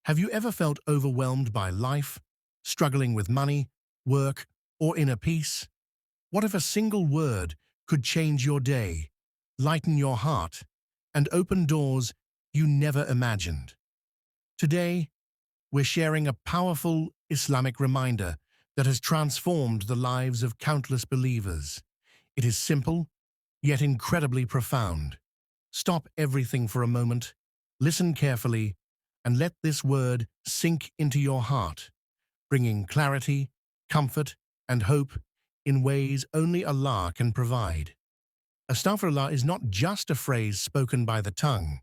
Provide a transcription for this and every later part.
Have you ever felt overwhelmed by life, struggling with money, work, or inner peace? What if a single word could change your day, lighten your heart, and open doors you never imagined? Today, we're sharing a powerful Islamic reminder that has transformed the lives of countless believers. It is simple, yet incredibly profound. Stop everything for a moment, listen carefully, and let this word sink into your heart, bringing clarity, comfort, and hope in ways only Allah can provide. Astaghfirullah is not just a phrase spoken by the tongue.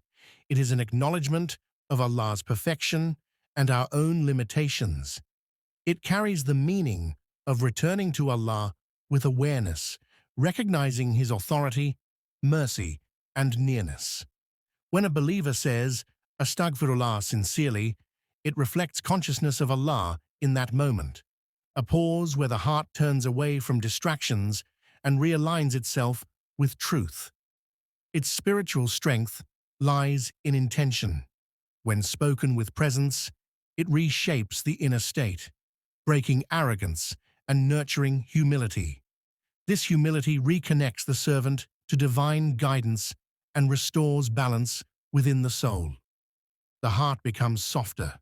It is an acknowledgement of Allah's perfection and our own limitations. It carries the meaning of returning to Allah with awareness, recognizing His authority, mercy, and nearness. When a believer says, astaghfirullah sincerely, it reflects consciousness of Allah in that moment, a pause where the heart turns away from distractions and realigns itself with truth. Its spiritual strength lies in intention. When spoken with presence, it reshapes the inner state, breaking arrogance and nurturing humility. This humility reconnects the servant to divine guidance and restores balance within the soul. The heart becomes softer,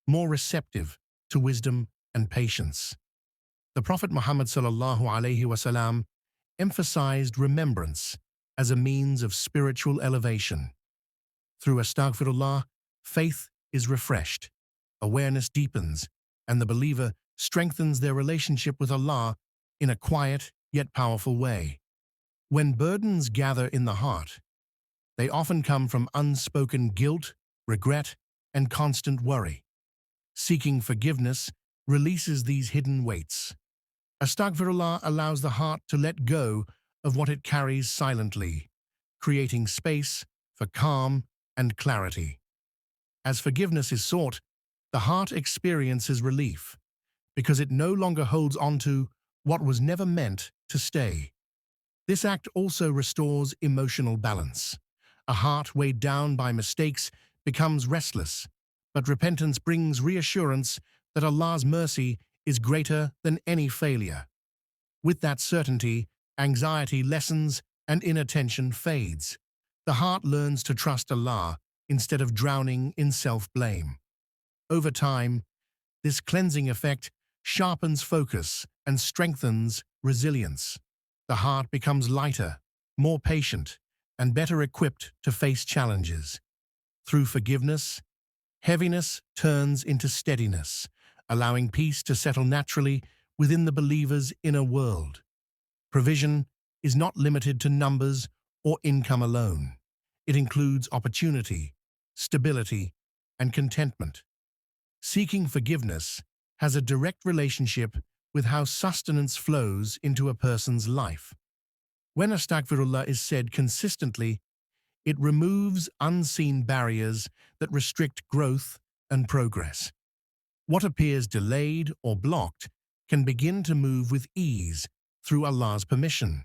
more receptive to wisdom and patience. The Prophet Muhammad ﷺ emphasized remembrance as a means of spiritual elevation. Through astaghfirullah, faith is refreshed, awareness deepens, and the believer strengthens their relationship with Allah in a quiet yet powerful way. When burdens gather in the heart, they often come from unspoken guilt, regret, and constant worry. Seeking forgiveness releases these hidden weights. Astaghfirullah allows the heart to let go of what it carries silently, creating space for calm and clarity. As forgiveness is sought, the heart experiences relief, because it no longer holds on to what was never meant to stay. This act also restores emotional balance. A heart weighed down by mistakes becomes restless, but repentance brings reassurance that Allah's mercy is greater than any failure. With that certainty, anxiety lessens and inner tension fades. The heart learns to trust Allah instead of drowning in self-blame. Over time, this cleansing effect sharpens focus and strengthens resilience. The heart becomes lighter, more patient, and better equipped to face challenges. Through forgiveness, heaviness turns into steadiness, allowing peace to settle naturally within the believer's inner world. Provision is not limited to numbers or income alone. It includes opportunity, stability, and contentment. Seeking forgiveness has a direct relationship with how sustenance flows into a person's life. When astaghfirullah is said consistently, it removes unseen barriers that restrict growth and progress. What appears delayed or blocked can begin to move with ease through Allah's permission.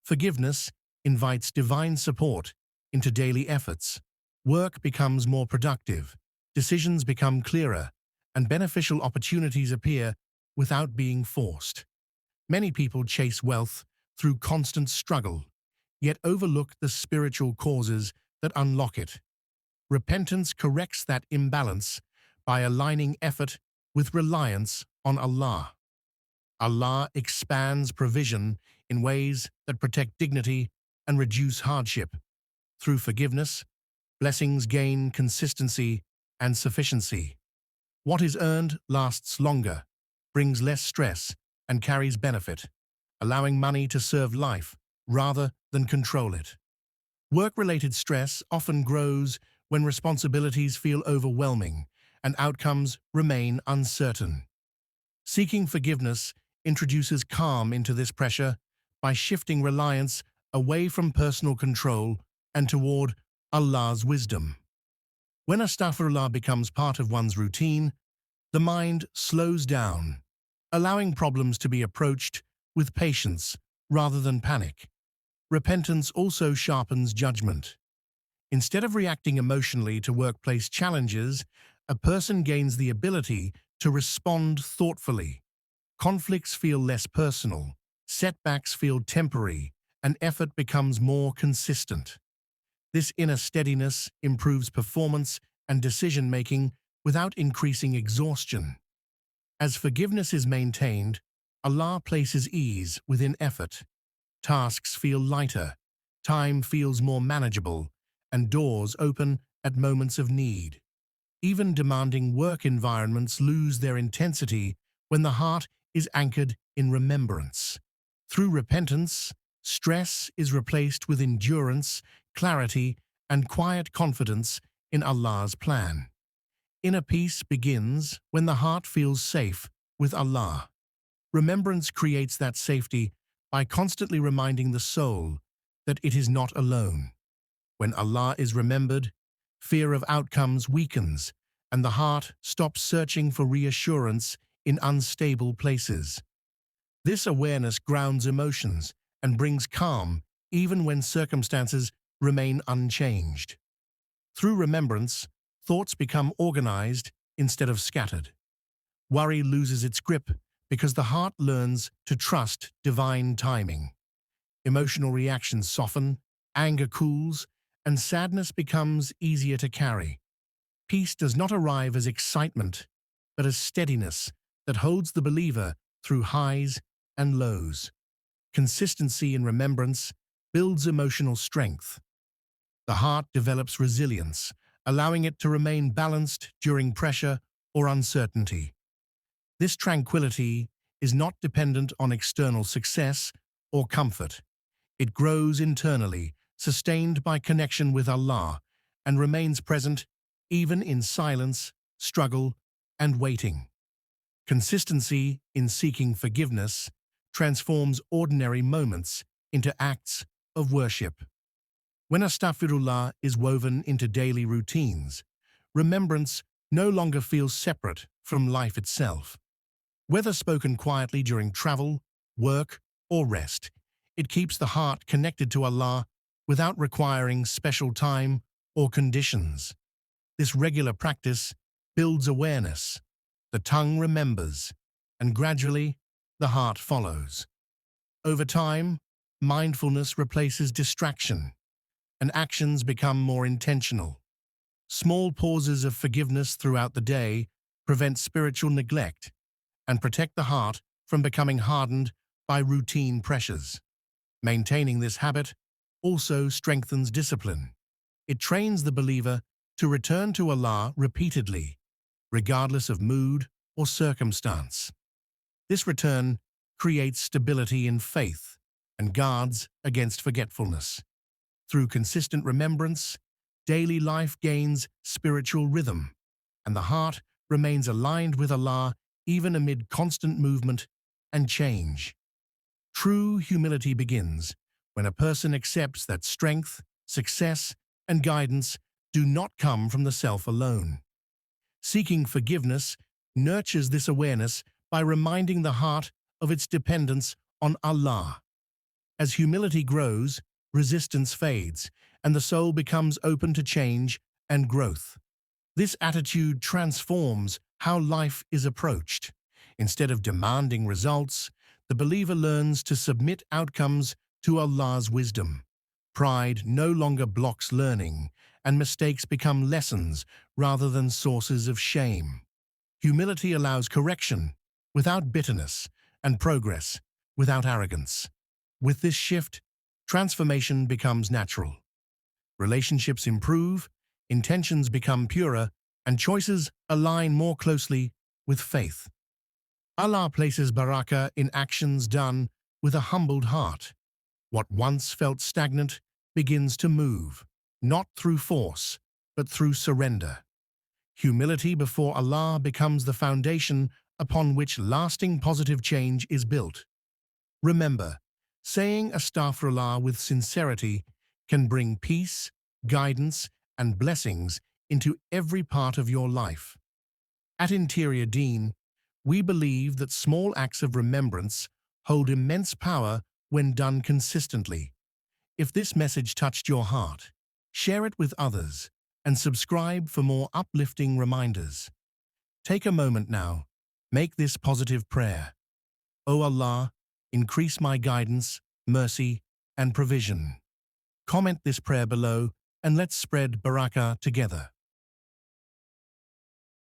Forgiveness invites divine support into daily efforts. Work becomes more productive, decisions become clearer, and beneficial opportunities appear without being forced. Many people chase wealth through constant struggle, yet overlook the spiritual causes that unlock it. Repentance corrects that imbalance by aligning effort with reliance on Allah. Allah expands provision in ways that protect dignity and reduce hardship. Through forgiveness, blessings gain consistency and sufficiency. What is earned lasts longer, brings less stress, and carries benefit, allowing money to serve life rather than control it. Work-related stress often grows when responsibilities feel overwhelming and outcomes remain uncertain. Seeking forgiveness introduces calm into this pressure by shifting reliance away from personal control and toward Allah's wisdom. When astaghfirullah becomes part of one's routine, the mind slows down, allowing problems to be approached with patience rather than panic. Repentance also sharpens judgment. Instead of reacting emotionally to workplace challenges, a person gains the ability to respond thoughtfully. Conflicts feel less personal, setbacks feel temporary, and effort becomes more consistent. This inner steadiness improves performance and decision-making without increasing exhaustion. As forgiveness is maintained, Allah places ease within effort. Tasks feel lighter, time feels more manageable, and doors open at moments of need. Even demanding work environments lose their intensity when the heart is anchored in remembrance. Through repentance, stress is replaced with endurance, clarity, and quiet confidence in Allah's plan. Inner peace begins when the heart feels safe with Allah. Remembrance creates that safety by constantly reminding the soul that it is not alone. When Allah is remembered, fear of outcomes weakens, and the heart stops searching for reassurance in unstable places. This awareness grounds emotions and brings calm even when circumstances remain unchanged. Through remembrance, thoughts become organized instead of scattered. Worry loses its grip because the heart learns to trust divine timing. Emotional reactions soften, anger cools, and sadness becomes easier to carry. Peace does not arrive as excitement, but as steadiness that holds the believer through highs and lows. Consistency in remembrance builds emotional strength. The heart develops resilience, allowing it to remain balanced during pressure or uncertainty. This tranquility is not dependent on external success or comfort. It grows internally, sustained by connection with Allah, and remains present even in silence, struggle, and waiting. Consistency in seeking forgiveness transforms ordinary moments into acts of worship. When astaghfirullah is woven into daily routines, remembrance no longer feels separate from life itself. Whether spoken quietly during travel, work, or rest, it keeps the heart connected to Allah without requiring special time or conditions. This regular practice builds awareness. The tongue remembers, and gradually, the heart follows. Over time, mindfulness replaces distraction, and actions become more intentional. Small pauses of forgiveness throughout the day prevent spiritual neglect and protect the heart from becoming hardened by routine pressures. Maintaining this habit also strengthens discipline. It trains the believer to return to Allah repeatedly, regardless of mood or circumstance. This return creates stability in faith and guards against forgetfulness. Through consistent remembrance, daily life gains spiritual rhythm, and the heart remains aligned with Allah even amid constant movement and change. True humility begins when a person accepts that strength, success, and guidance do not come from the self alone. Seeking forgiveness nurtures this awareness by reminding the heart of its dependence on Allah. As humility grows, resistance fades, and the soul becomes open to change and growth. This attitude transforms how life is approached. Instead of demanding results, the believer learns to submit outcomes to Allah's wisdom. Pride no longer blocks learning, and mistakes become lessons rather than sources of shame. Humility allows correction without bitterness and progress without arrogance. With this shift, transformation becomes natural. Relationships improve, intentions become purer, and choices align more closely with faith. Allah places barakah in actions done with a humbled heart. What once felt stagnant begins to move, not through force, but through surrender. Humility before Allah becomes the foundation upon which lasting positive change is built. Remember, saying astaghfirullah with sincerity can bring peace, guidance, and blessings into every part of your life. At Interior Deen, we believe that small acts of remembrance hold immense power when done consistently. If this message touched your heart, share it with others and subscribe for more uplifting reminders. Take a moment now. Make this positive prayer. O Allah, increase my guidance, mercy, and provision. Comment this prayer below and let's spread barakah together.